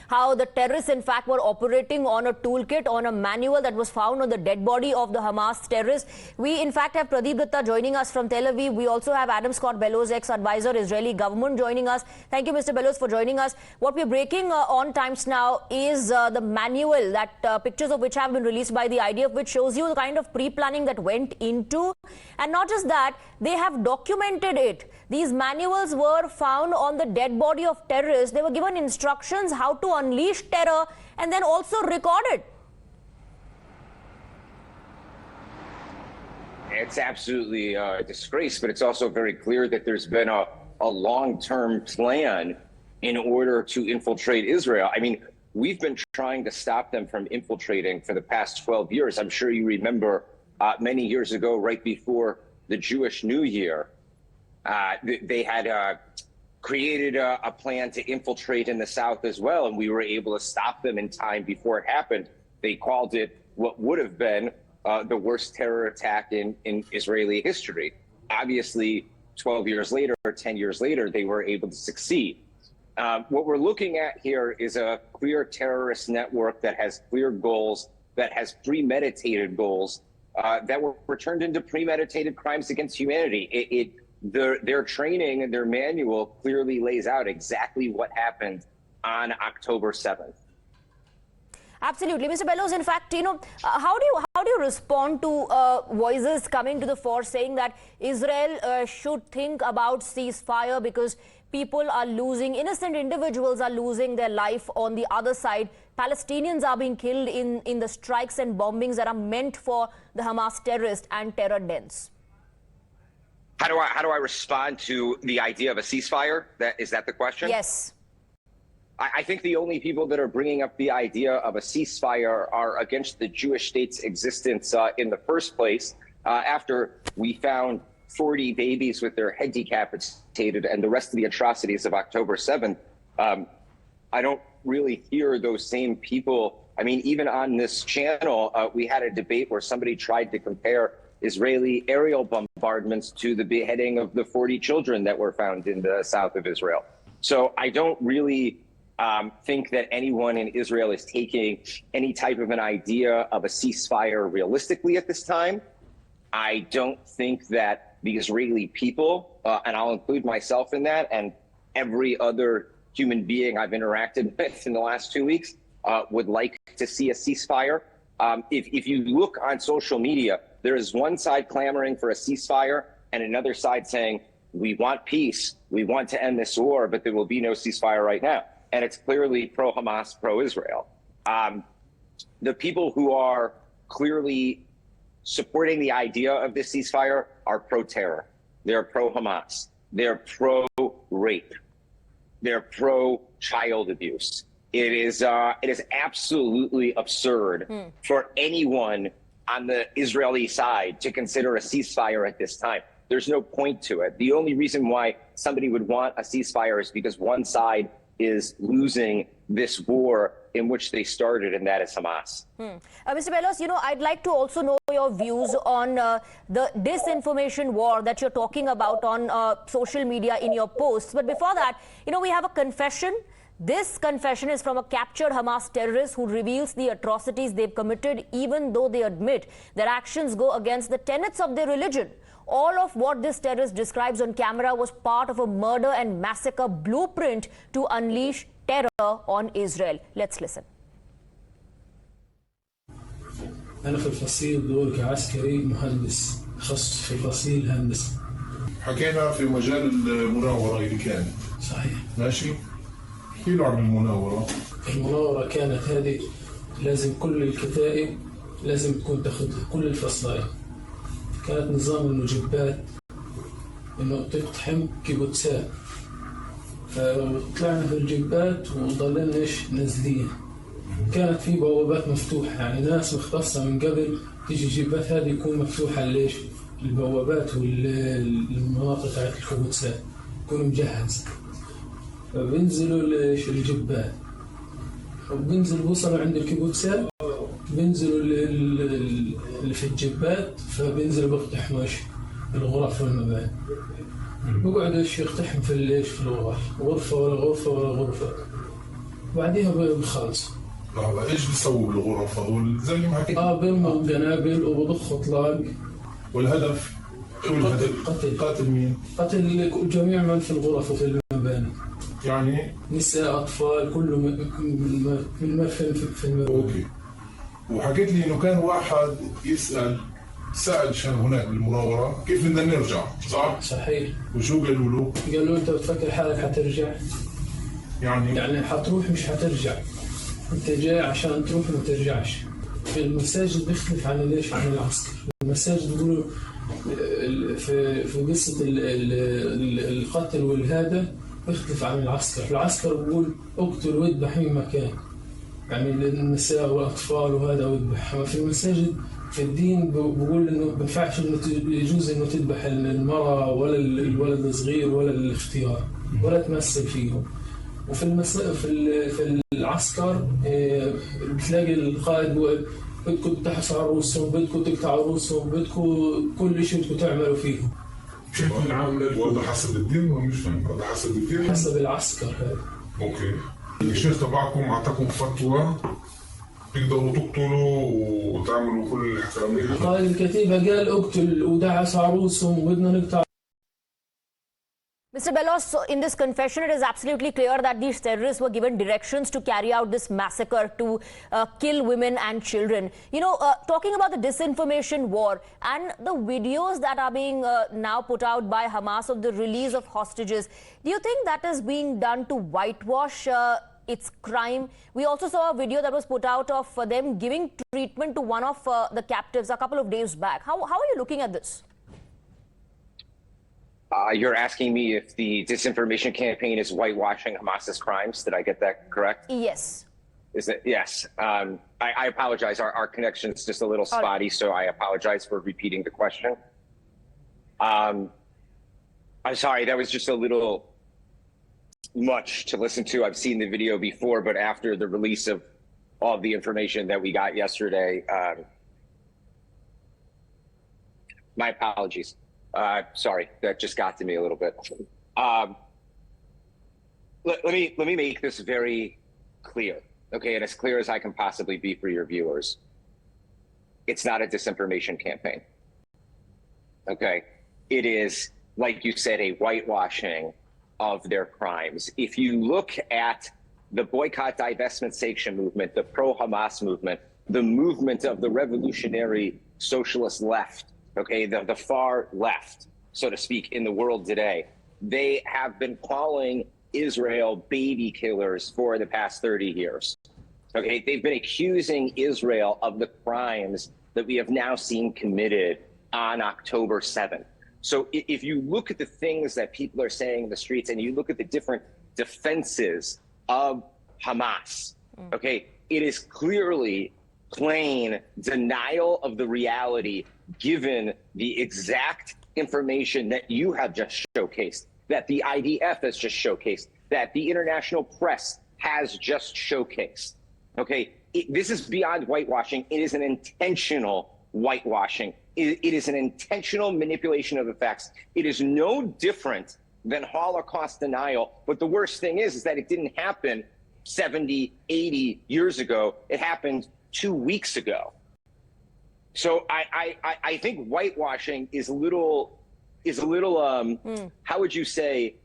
how the terrorists in fact were operating on a toolkit, on a manual that was found on the dead body of the Hamas terrorists. We in fact have Pradeep Dutta joining us from Tel Aviv. We also have Adam Scott Bellows, ex-advisor, Israeli government, joining us. Thank you, Mr. Bellows, for joining us. What we're breaking on Times Now is the manual, that pictures of which have been released by the IDF, which shows you the kind of pre-planning that went into. And not just that, they have documented it. These manuals were found on the dead body of terrorists. They were given instructions how to unleash terror and then also recorded. It's absolutely a disgrace, but it's also very clear that there's been a long-term plan in order to infiltrate Israel. I mean, we've been trying to stop them from infiltrating for the past 12 years. I'm sure you remember many years ago, right before the Jewish New Year, they had created a plan to infiltrate in the south as well, and we were able to stop them in time before it happened. They called it what would have been the worst terror attack in Israeli history. Obviously, 12 years later, or 10 years later, they were able to succeed. What we're looking at here is a clear terrorist network that has clear goals, that has premeditated goals, that were turned into premeditated crimes against humanity. Their training and their manual clearly lays out exactly what happened on October 7th. Absolutely. Mr. Bellows, in fact, how do you respond to voices coming to the fore saying that Israel should think about ceasefire because people are losing, innocent individuals are losing their life on the other side. Palestinians are being killed in the strikes and bombings that are meant for the Hamas terrorists and terror dens. How do I respond to the idea of a ceasefire? Is that the question? Yes. I think the only people that are bringing up the idea of a ceasefire are against the Jewish state's existence in the first place, after we found 40 babies with their head decapitated and the rest of the atrocities of October 7th. I don't really hear those same people. I mean, even on this channel, we had a debate where somebody tried to compare Israeli aerial bombardments to the beheading of the 40 children that were found in the south of Israel. So I don't really think that anyone in Israel is taking any type of an idea of a ceasefire realistically at this time. I don't think that the Israeli people, and I'll include myself in that, and every other human being I've interacted with in the last 2 weeks, would like to see a ceasefire. If you look on social media, there is one side clamoring for a ceasefire and another side saying, we want peace, we want to end this war, but there will be no ceasefire right now. And it's clearly pro-Hamas, pro-Israel. The people who are clearly supporting the idea of this ceasefire are pro-terror. They're pro-Hamas. They're pro-rape. They're pro-child abuse. It is absolutely absurd for anyone on the Israeli side to consider a ceasefire at this time. There's no point to it. The only reason why somebody would want a ceasefire is because one side is losing this war in which they started, and that is Hamas. Mr. Bellows, I'd like to also know your views on the disinformation war that you're talking about on social media in your posts. But before that, we have a confession. This confession is from a captured Hamas terrorist who reveals the atrocities they've committed, even though they admit their actions go against the tenets of their religion. All of what this terrorist describes on camera was part of a murder and massacre blueprint to unleash terror on Israel. Let's listen. أنا في الفصيل دور كعسكري مهندس تخصص في الفصيل الهندسة. حكينا في مجال المناورة اللي كانت. صحيح. ماشي. احكي له عن المناورة. المناورة كانت هذه لازم كل الكتائب لازم تكون تاخذها كل الفصائل. كانت نظام المجبات انه تقتحم كيبوتسات. فطلعنا في الجبات وضلنا نازلين. كانت في بوابات مفتوحة، يعني ناس مختصة من قبل تيجي الجبات هذه يكون مفتوحة ليش؟ البوابات والمناطق تاعت الكيبوتسات تكون مجهزة. فبنزلوا الجبات وبنزل بوصلوا عند الكيبوتسات بينزلوا اللي في الجبات فبينزلوا بيقتحموا الغرف والمباني. بقعدوا يقتحم في الغرف، غرفة ولا غرفة ولا غرفة. وبعديها بخلصوا. لحظة، ايش بيسووا بالغرف هذول؟ زي ما حكيت. بيرموا قنابل وبضخوا اطلاق. والهدف؟ قتل مين؟ قتل جميع من في الغرف وفي المباني. يعني نساء، اطفال، كله في المباني. اوكي. وحكيت لي انه كان واحد سأل شان هناك بالمناورة كيف بدنا نرجع، صح؟ صحيح. وشو قالوا له؟ قالوا انت بتفكر حالك حترجع؟ يعني حتروح مش حترجع. انت جاي عشان تروح وما ترجعش. في المساجد بيختلف عن ليش عن العسكر. المساجد بيقولوا في قصة القتل والهذا بيختلف عن العسكر. العسكر بيقول اقتل واذبح في مكان، يعني النساء والاطفال وهذا واذبح. اما في المساجد في الدين بيقول انه ما ينفعش انه يجوز انه تذبح المرأة ولا الولد الصغير ولا الاختيار ولا تمثل فيهم. وفي في العسكر بتلاقي القائد بيقول بدكم تحصوا على رؤوسهم، بدكم تقطعوا رؤوسهم، بدكم كل شيء بدكم تعملوا فيهم. بشكل عام وهذا حسب الدين ولا مش فاهم؟ هذا حسب الدين؟ حسب العسكر هذا. اوكي. الشيخ تبعكم اعطاكم فتوى تقدروا تقتلوا وتعملوا كل الكلام ده؟ قائد الكتيبة قال اقتل ودعس على رؤوسهم وبدنا نقطع. Mr. Bellos, so in this confession, it is absolutely clear that these terrorists were given directions to carry out this massacre, to kill women and children. You know, talking about the disinformation war and the videos that are being now put out by Hamas of the release of hostages, do you think that is being done to whitewash its crime? We also saw a video that was put out of them giving treatment to one of the captives a couple of days back. How are you looking at this? You're asking me if the disinformation campaign is whitewashing Hamas's crimes. Did I get that correct? Yes. Yes. I apologize. Our connection is just a little spotty, so I apologize for repeating the question. I'm sorry, that was just a little much to listen to. I've seen the video before, but after the release of all of the information that we got yesterday, my apologies. Sorry, that just got to me a little bit. Let me make this very clear, okay, and as clear as I can possibly be for your viewers. It's not a disinformation campaign, okay? It is, like you said, a whitewashing of their crimes. If you look at the boycott, divestment, sanction movement, the pro-Hamas movement, the movement of the revolutionary socialist left, okay, the far left, so to speak, in the world today, they have been calling Israel baby killers for the past 30 years. Okay, they've been accusing Israel of the crimes that we have now seen committed on October 7th. So if you look at the things that people are saying in the streets and you look at the different defenses of Hamas, okay, it is clearly plain denial of the reality given the exact information that you have just showcased, that the IDF has just showcased, that the international press has just showcased. Okay, this is beyond whitewashing. It is an intentional whitewashing. It is an intentional manipulation of the facts. It is no different than Holocaust denial. But the worst thing is that it didn't happen 70, 80 years ago. It happened 2 weeks ago. So I think whitewashing is a little how would you say,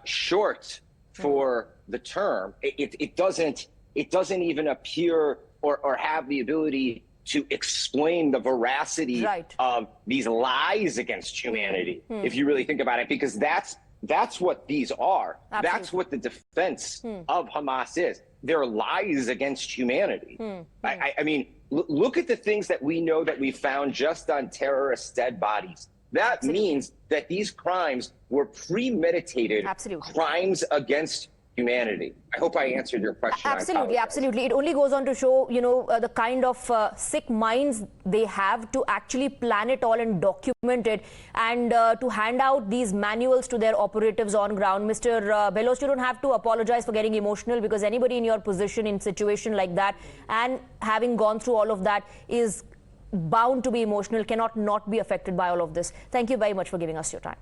short for the term. It doesn't even appear or have the ability to explain the veracity of these lies against humanity, if you really think about it, because that's what these are. Absolutely. That's what the defense of Hamas is. They're lies against humanity. I mean, look at the things that we know that we found just on terrorists' dead bodies. That means that these crimes were premeditated crimes against humanity. I hope I answered your question. Absolutely, absolutely. It only goes on to show, you know, the kind of sick minds they have to actually plan it all and document it, and to hand out these manuals to their operatives on ground. Mr. Bellos, you don't have to apologize for getting emotional, because anybody in your position in situation like that and having gone through all of that is bound to be emotional, cannot not be affected by all of this. Thank you very much for giving us your time.